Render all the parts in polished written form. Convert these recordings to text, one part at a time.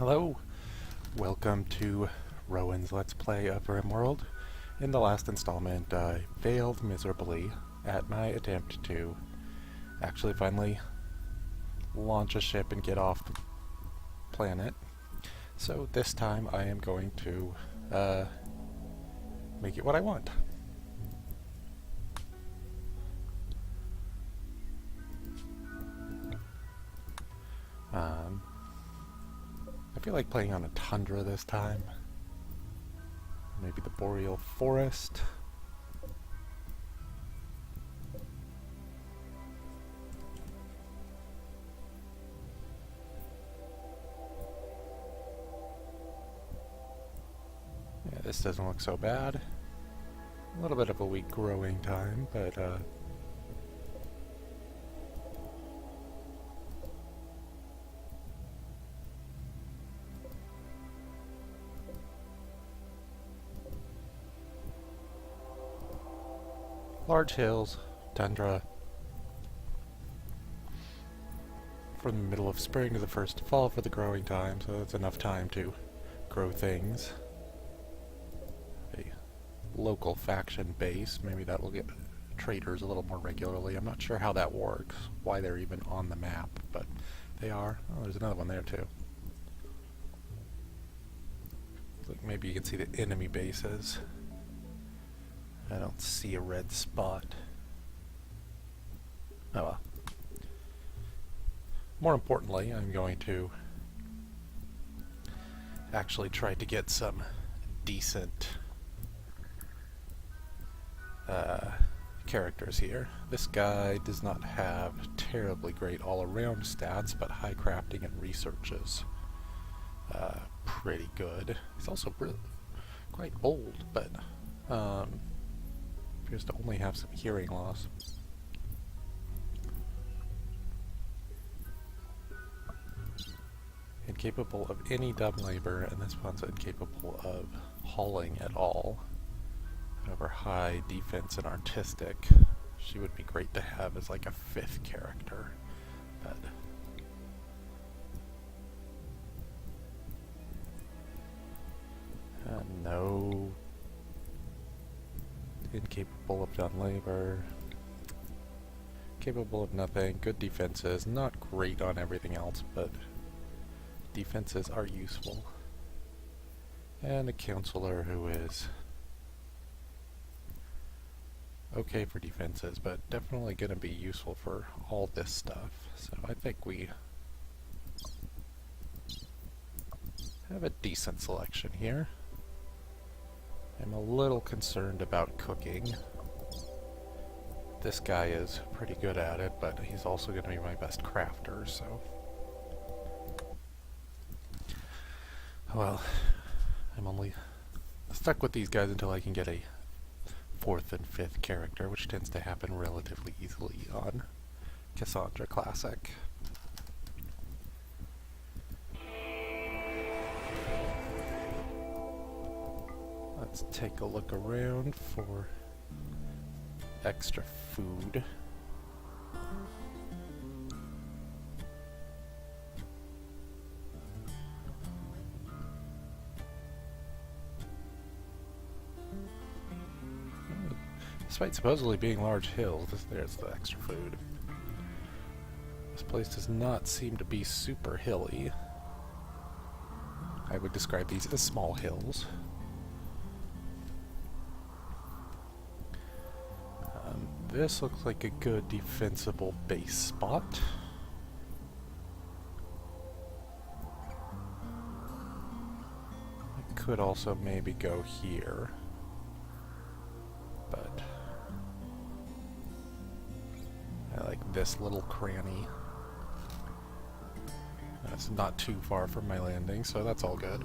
Hello, welcome to Rowan's Let's Play of RimWorld. In the last installment, I failed miserably at my attempt to actually finally launch a ship and get off the planet. So this time I am going to make it what I want. I feel like playing on a tundra this time. Maybe the boreal forest. Yeah, this doesn't look so bad. A little bit of a weak growing time, but large hills, tundra. From the middle of spring to the first fall for the growing time, so that's enough time to grow things. A local faction base, maybe that will get traders a little more regularly. I'm not sure how that works, why they're even on the map, but they are. Oh, there's another one there too. Like maybe you can see the enemy bases. I don't see a red spot. Oh well. More importantly, I'm going to actually try to get some decent characters here. This guy does not have terribly great all-around stats, but high crafting and research is pretty good. He's also quite old, but appears to only have some hearing loss. Incapable of any dumb labor, and this one's incapable of hauling at all. However, high defense and artistic. She would be great to have as like a 5th character, but no. Incapable of done labor. Capable of nothing. Good defenses. Not great on everything else, but defenses are useful. And a counselor who is okay for defenses, but definitely going to be useful for all this stuff. So I think we have a decent selection here. I'm a little concerned about cooking. This guy is pretty good at it, but he's also going to be my best crafter, so... Well, I'm only stuck with these guys until I can get a 4th and 5th character, which tends to happen relatively easily on Cassandra Classic. Let's take a look around for extra food. Despite supposedly being large hills, there's the extra food. This place does not seem to be super hilly. I would describe these as small hills. This looks like a good defensible base spot. I could also maybe go here, but I like this little cranny. That's not too far from my landing, so that's all good.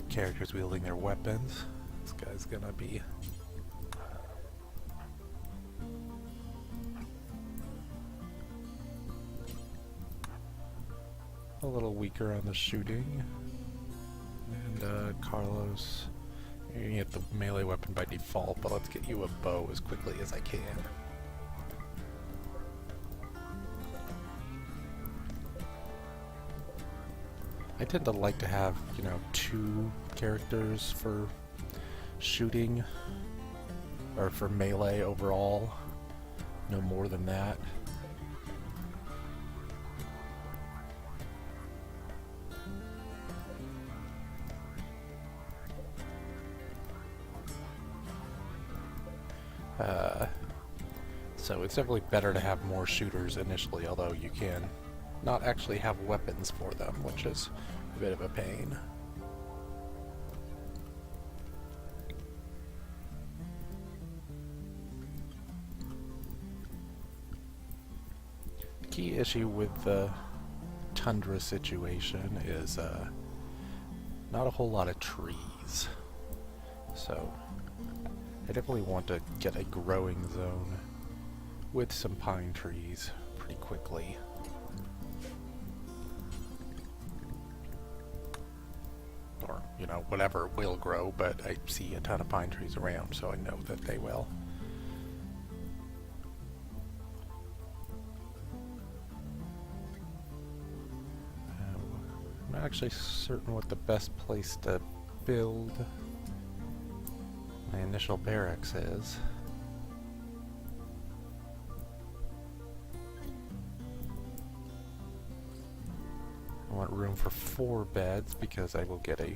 Characters wielding their weapons. This guy's gonna be a little weaker on the shooting. And Carlos, you're gonna get the melee weapon by default, but let's get you a bow as quickly as I can. I tend to like to have, you know, 2 characters for shooting, or for melee overall. No more than that. So it's definitely better to have more shooters initially, although you can not actually have weapons for them, which is a bit of a pain. The key issue with the tundra situation is not a whole lot of trees. So I definitely want to get a growing zone with some pine trees pretty quickly. Or, you know, whatever will grow, but I see a ton of pine trees around, so I know that they will. I'm not actually certain what the best place to build my initial barracks is. I want room for 4 beds because I will get a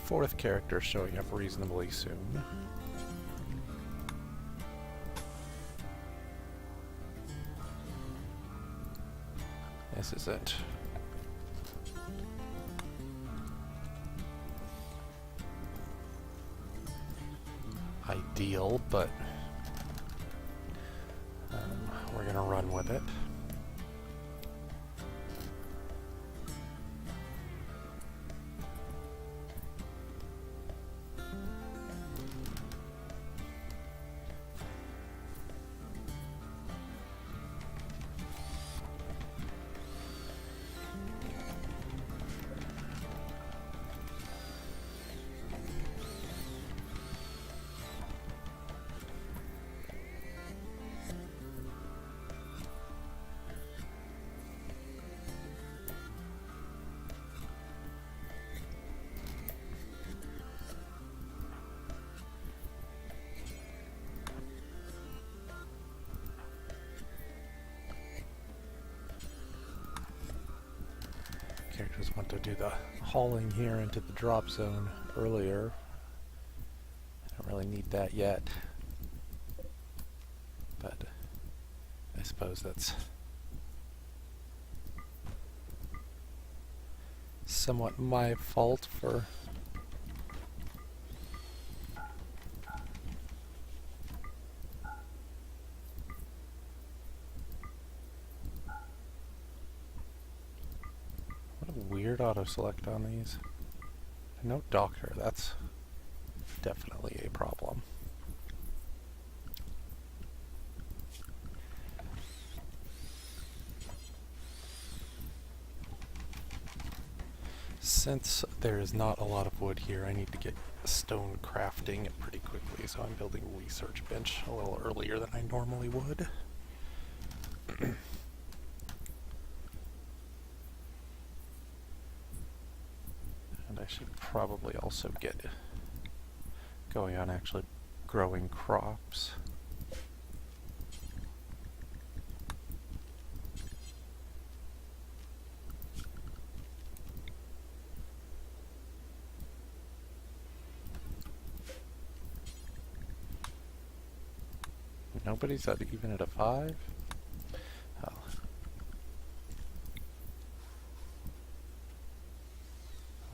4th character showing up reasonably soon. This isn't ideal, but we're gonna run with it. Characters want to do the hauling here into the drop zone earlier. I don't really need that yet, but I suppose that's somewhat my fault for weird auto-select on these. No doctor, that's definitely a problem. Since there is not a lot of wood here, I need to get stone crafting pretty quickly, so I'm building a research bench a little earlier than I normally would. I should probably also get going on actually growing crops. Nobody's even at a 5? Oh.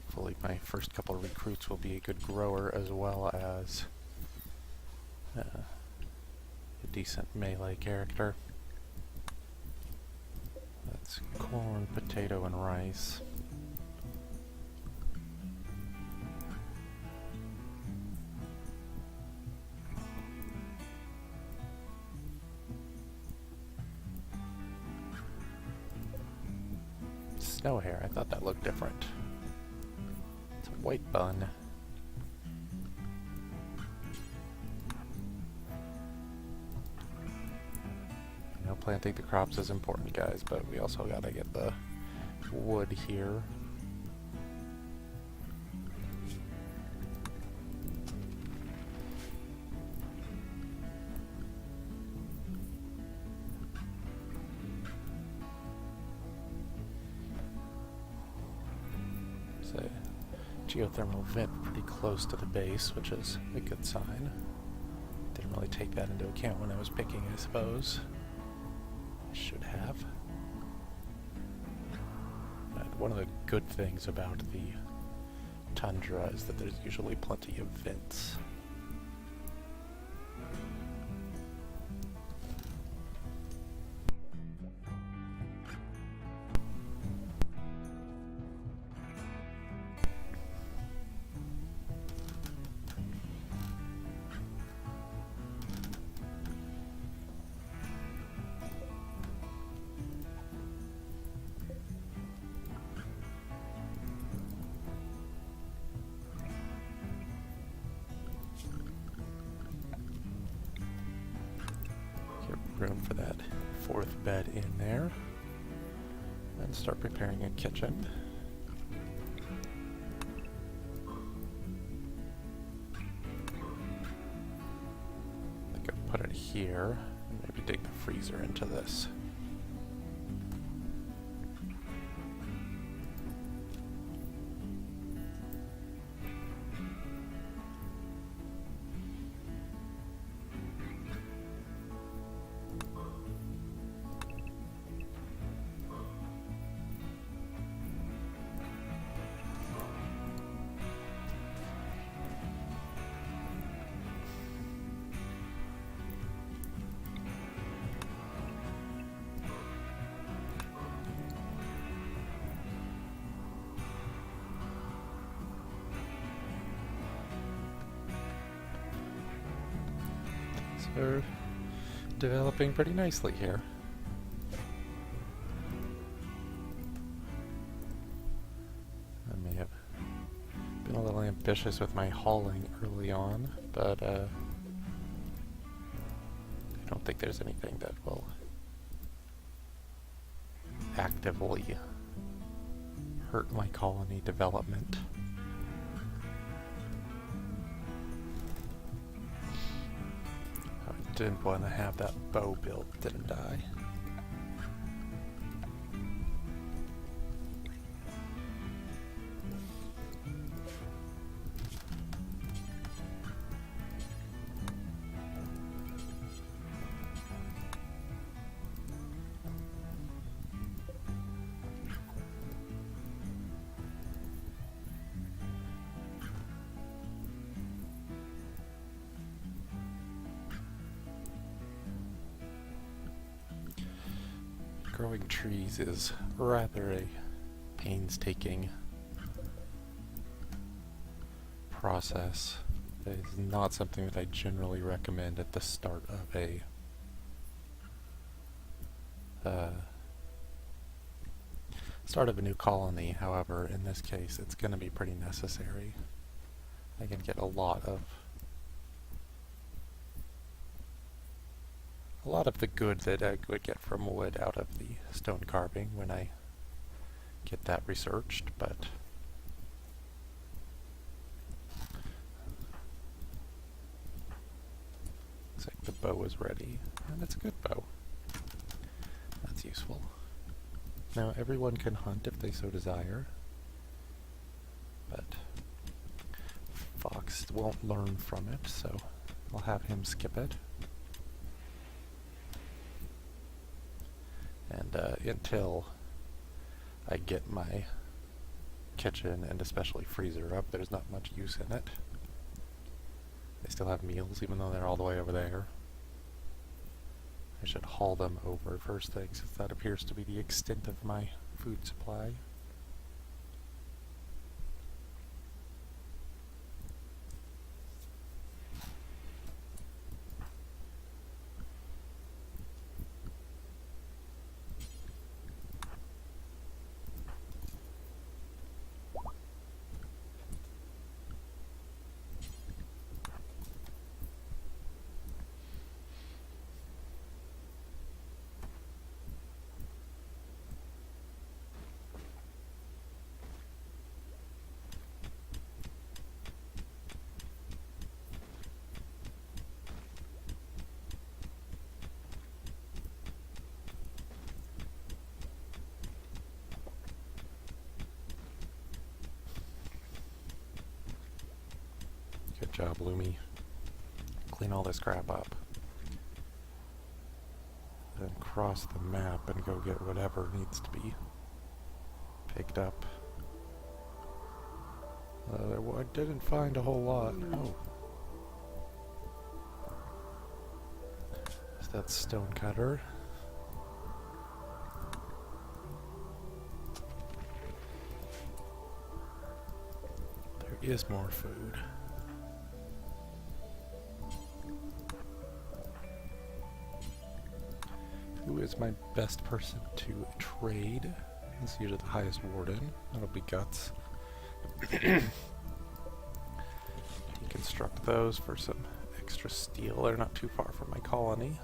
Hopefully my first couple of recruits will be a good grower as well as a decent melee character. That's corn, potato, and rice. Snow hare, I thought that looked different. It's a white bun. I know planting the crops is important, guys, but we also gotta get the wood here. So, geothermal vent pretty close to the base, which is a good sign. Didn't really take that into account when I was picking, I suppose. I should have. And one of the good things about the tundra is that there's usually plenty of vents. Room for that fourth bed in there, and start preparing a kitchen. I could put it here and maybe dig the freezer into this. They're developing pretty nicely here. I may have been a little ambitious with my hauling early on, but I don't think there's anything that will actively hurt my colony development. Didn't want to have that bow built, didn't I? Growing trees is rather a painstaking process. It is not something that I generally recommend at the start of a new colony. However, in this case, it's going to be pretty necessary. I can get a lot of the good that I would get from wood out of the stone carving when I get that researched, but looks like the bow is ready, and it's a good bow. That's useful. Now everyone can hunt if they so desire, but Fox won't learn from it, so I'll have him skip it. And until I get my kitchen and especially freezer up, there's not much use in it. They still have meals even though they're all the way over there. I should haul them over first thing, since that appears to be the extent of my food supply. job, Lumi. Clean all this crap up. Then cross the map and go get whatever needs to be picked up. I didn't find a whole lot. Oh. Is that stone cutter? There is more food. Who is my best person to trade? Let's use the highest warden. That'll be Guts. Deconstruct those for some extra steel. They're not too far from my colony.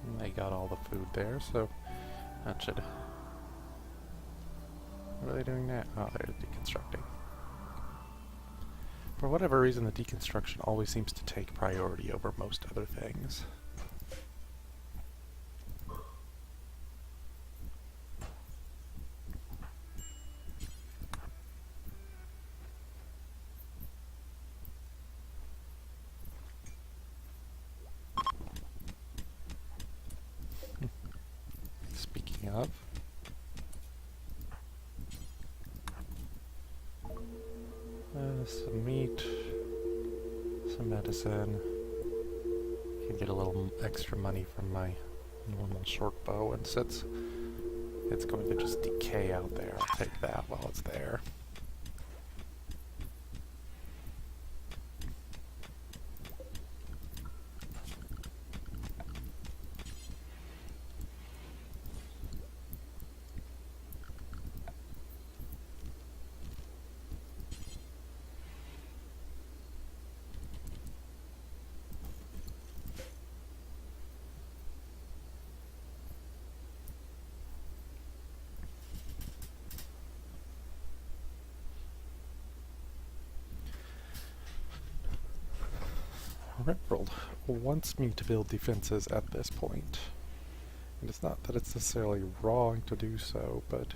And they got all the food there, so that should... What are they doing now? Oh, they're deconstructing. For whatever reason, the deconstruction always seems to take priority over most other things. Speaking of... some meat, some medicine. Can get a little extra money from my normal short bow, and since it's going to just decay out there, I'll take that while it's there. RimWorld wants me to build defenses at this point. And it's not that it's necessarily wrong to do so, but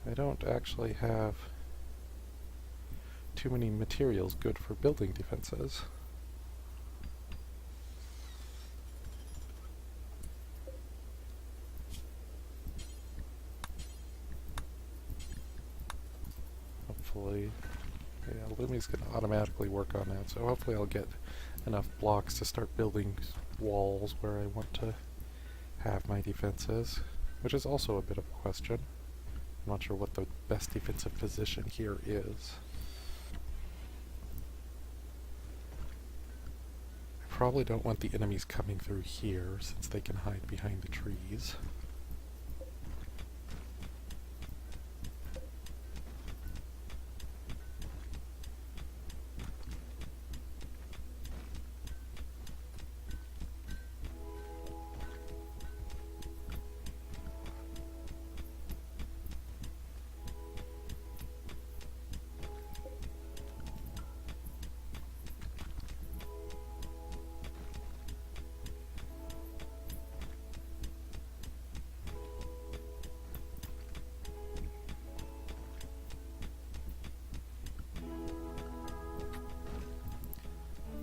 I don't actually have too many materials good for building defenses. Hopefully, yeah, Lumi's going to automatically work on that, so hopefully I'll get enough blocks to start building walls where I want to have my defenses, which is also a bit of a question. I'm not sure what the best defensive position here is. I probably don't want the enemies coming through here, since they can hide behind the trees.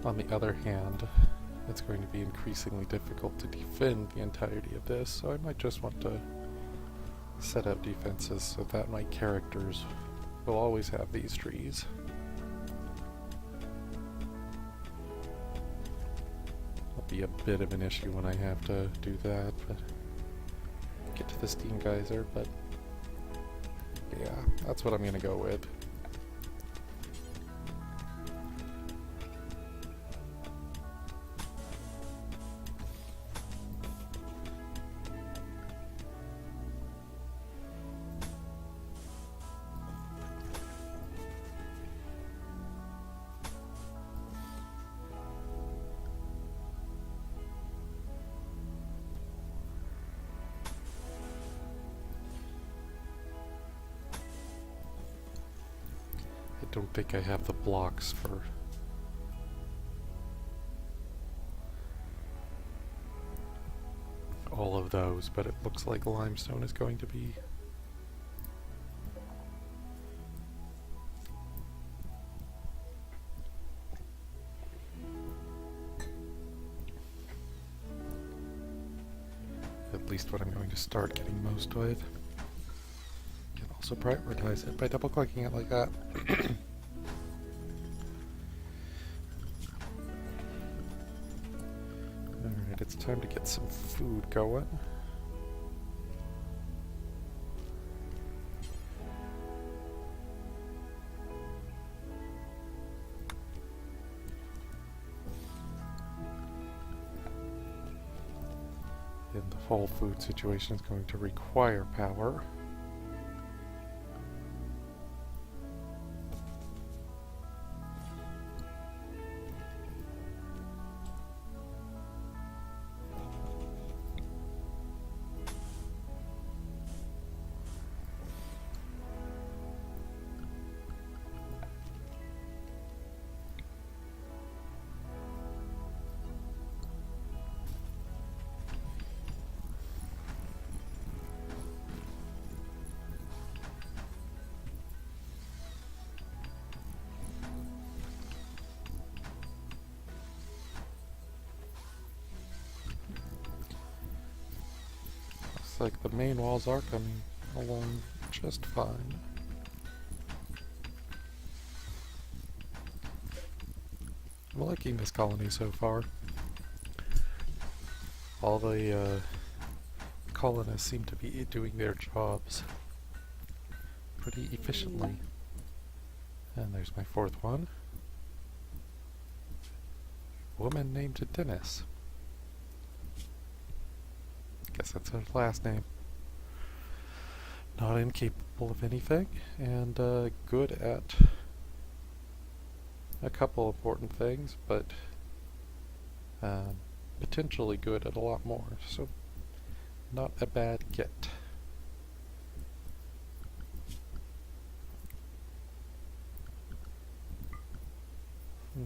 On the other hand, it's going to be increasingly difficult to defend the entirety of this, so I might just want to set up defenses so that my characters will always have these trees. It'll be a bit of an issue when I have to do that, but get to the steam geyser, but yeah, that's what I'm going to go with. don't think I have the blocks for all of those, but it looks like limestone is going to be at least what I'm going to start getting most with. Can also prioritize it by double clicking it like that. Alright, it's time to get some food going. And the whole food situation is going to require power. Like the main walls are coming along just fine. I'm liking this colony so far. All the colonists seem to be doing their jobs pretty efficiently. And there's my fourth one. Woman named Dennis. Guess that's her last name. Not incapable of anything, and good at a couple important things, but potentially good at a lot more, so not a bad get.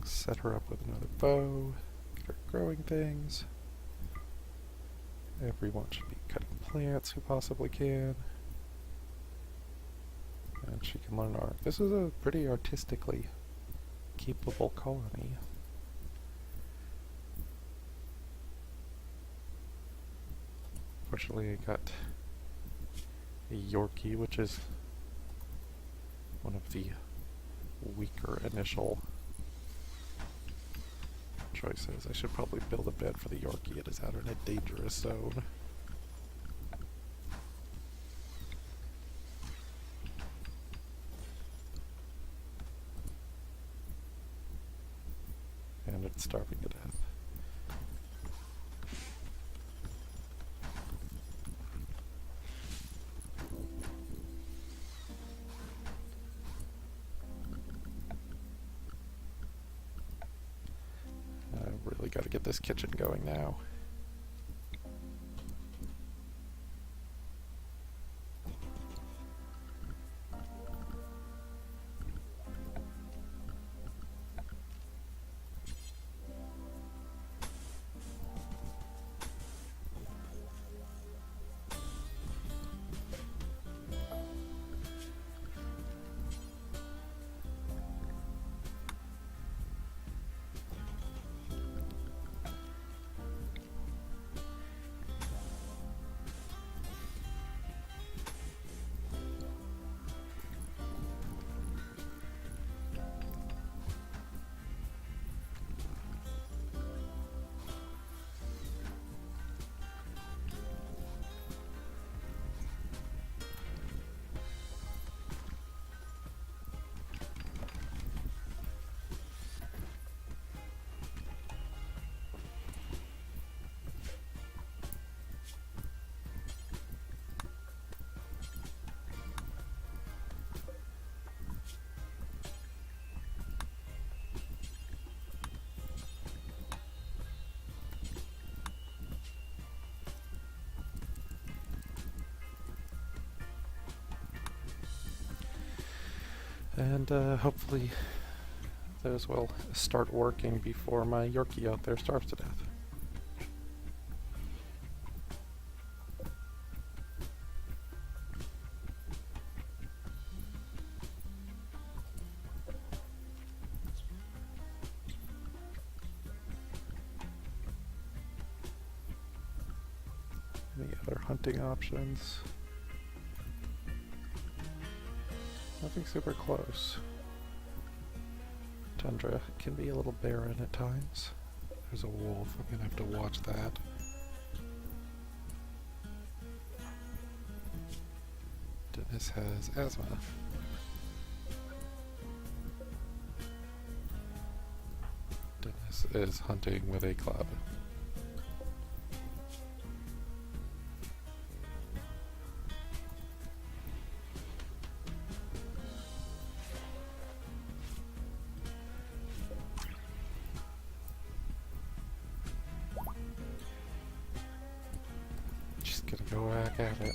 Set her up with another bow, get her growing things. Everyone should be cutting plants who possibly can. And she can learn art. This is a pretty artistically capable colony. Fortunately, I got a Yorkie, which is one of the weaker initial choices. I should probably build a bed for the Yorkie. It is out in a dangerous zone. And it's starving to death. Really got to get this kitchen going now. And hopefully those will start working before my Yorkie out there starves to death. Any other hunting options? Nothing super close. Tundra can be a little barren at times. There's a wolf, I'm gonna have to watch that. Dennis has asthma. Dennis is hunting with a club. Go back at it.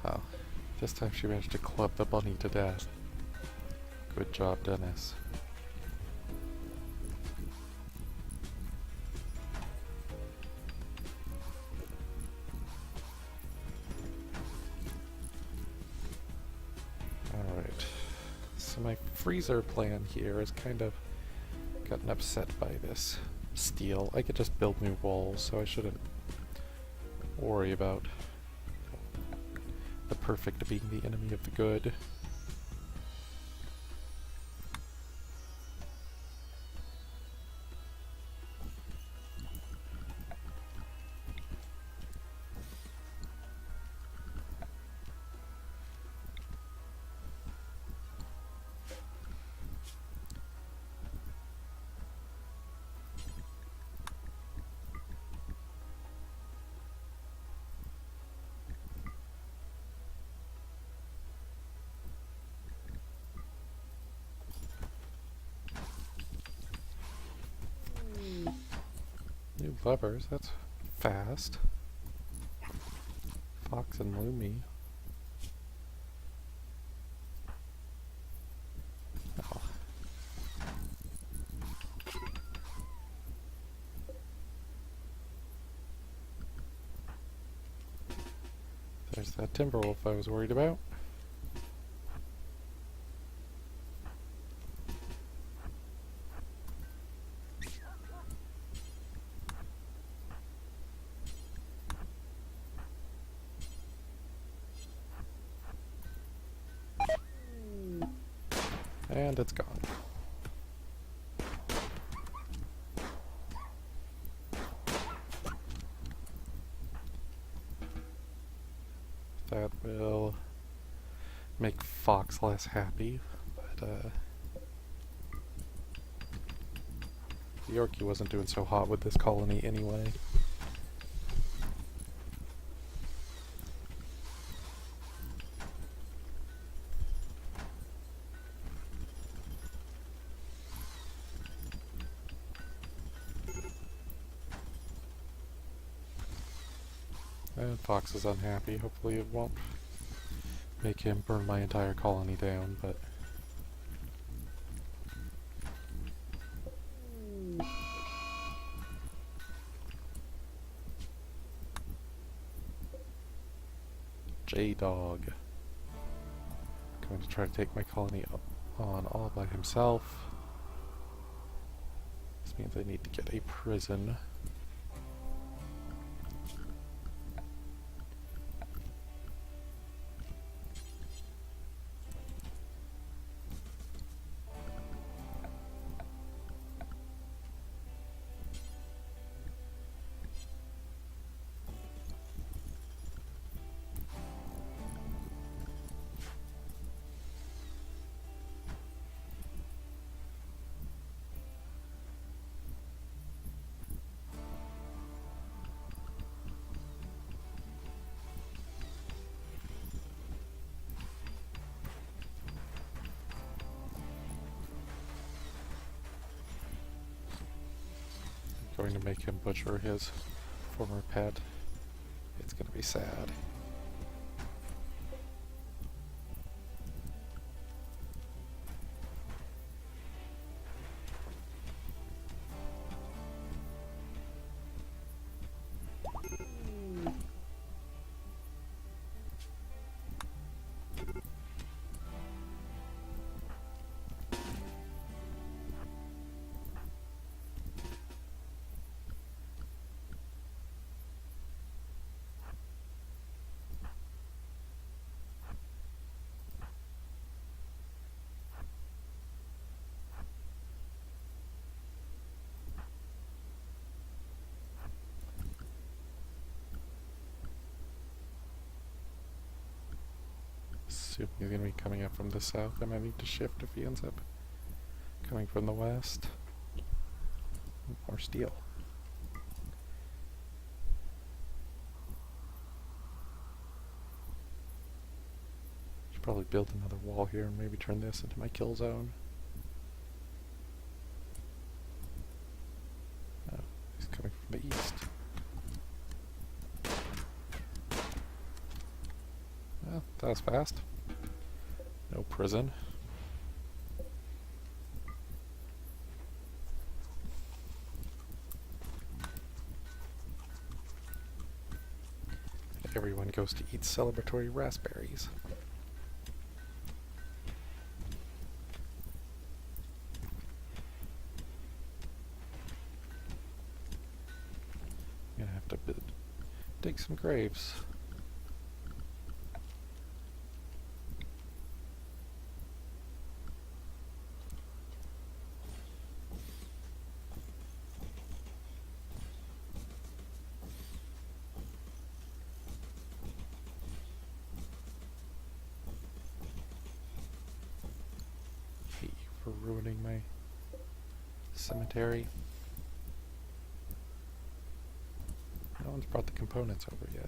Oh, this time she managed to club the bunny to death. Good job, Dennis. Alright, so my freezer plan here is kind of gotten upset by this steel. I could just build new walls, so I shouldn't worry about the perfect being the enemy of the good. New lovers, that's fast. Fox and Lumi. Oh. There's that timber wolf I was worried about. And it's gone. That will make Fox less happy, but the Yorkie wasn't doing so hot with this colony anyway. And Fox is unhappy. Hopefully it won't make him burn my entire colony down, but... J-Dog. Going to try to take my colony up on all by himself. This means I need to get a prison. Going to make him butcher his former pet. It's going to be sad. assume he's going to be coming up from the south. I might need to shift if he ends up coming from the west. More steel. Should probably build another wall here and maybe turn this into my kill zone. Oh, he's coming from the east. Well, that was fast. No prison. Everyone goes to eat celebratory raspberries. I'm gonna have to dig some graves. For ruining my cemetery. No one's brought the components over yet.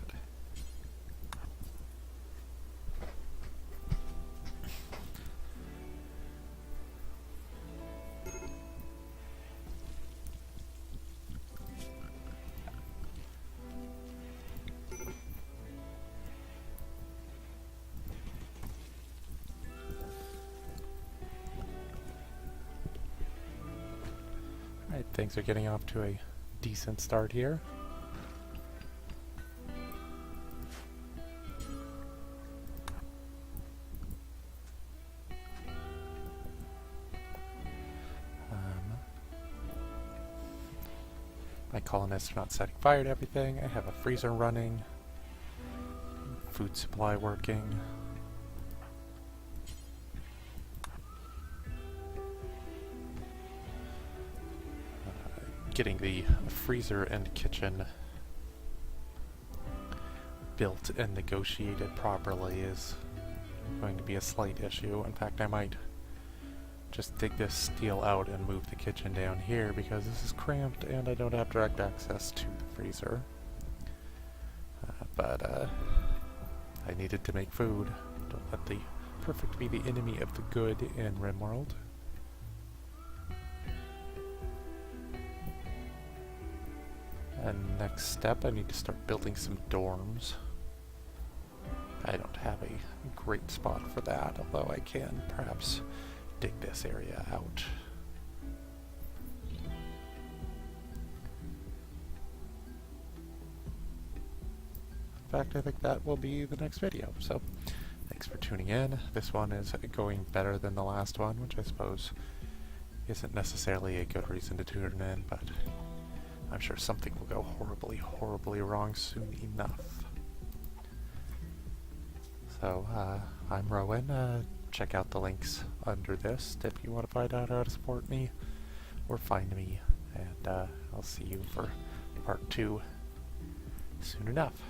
Alright, things are getting off to a decent start here. My colonists are not setting fire to everything. I have a freezer running. Food supply working. Getting the freezer and kitchen built and negotiated properly is going to be a slight issue. In fact, I might just dig this steel out and move the kitchen down here because this is cramped and I don't have direct access to the freezer. But I needed to make food. Don't let the perfect be the enemy of the good in RimWorld. And next step, I need to start building some dorms. I don't have a great spot for that, although I can perhaps dig this area out. In fact, I think that will be the next video. So, thanks for tuning in. This one is going better than the last one, which I suppose isn't necessarily a good reason to tune in, but I'm sure something will go horribly, horribly wrong soon enough. So, I'm Rowan. Check out the links under this if you want to find out how to support me or find me. And I'll see you for part 2 soon enough.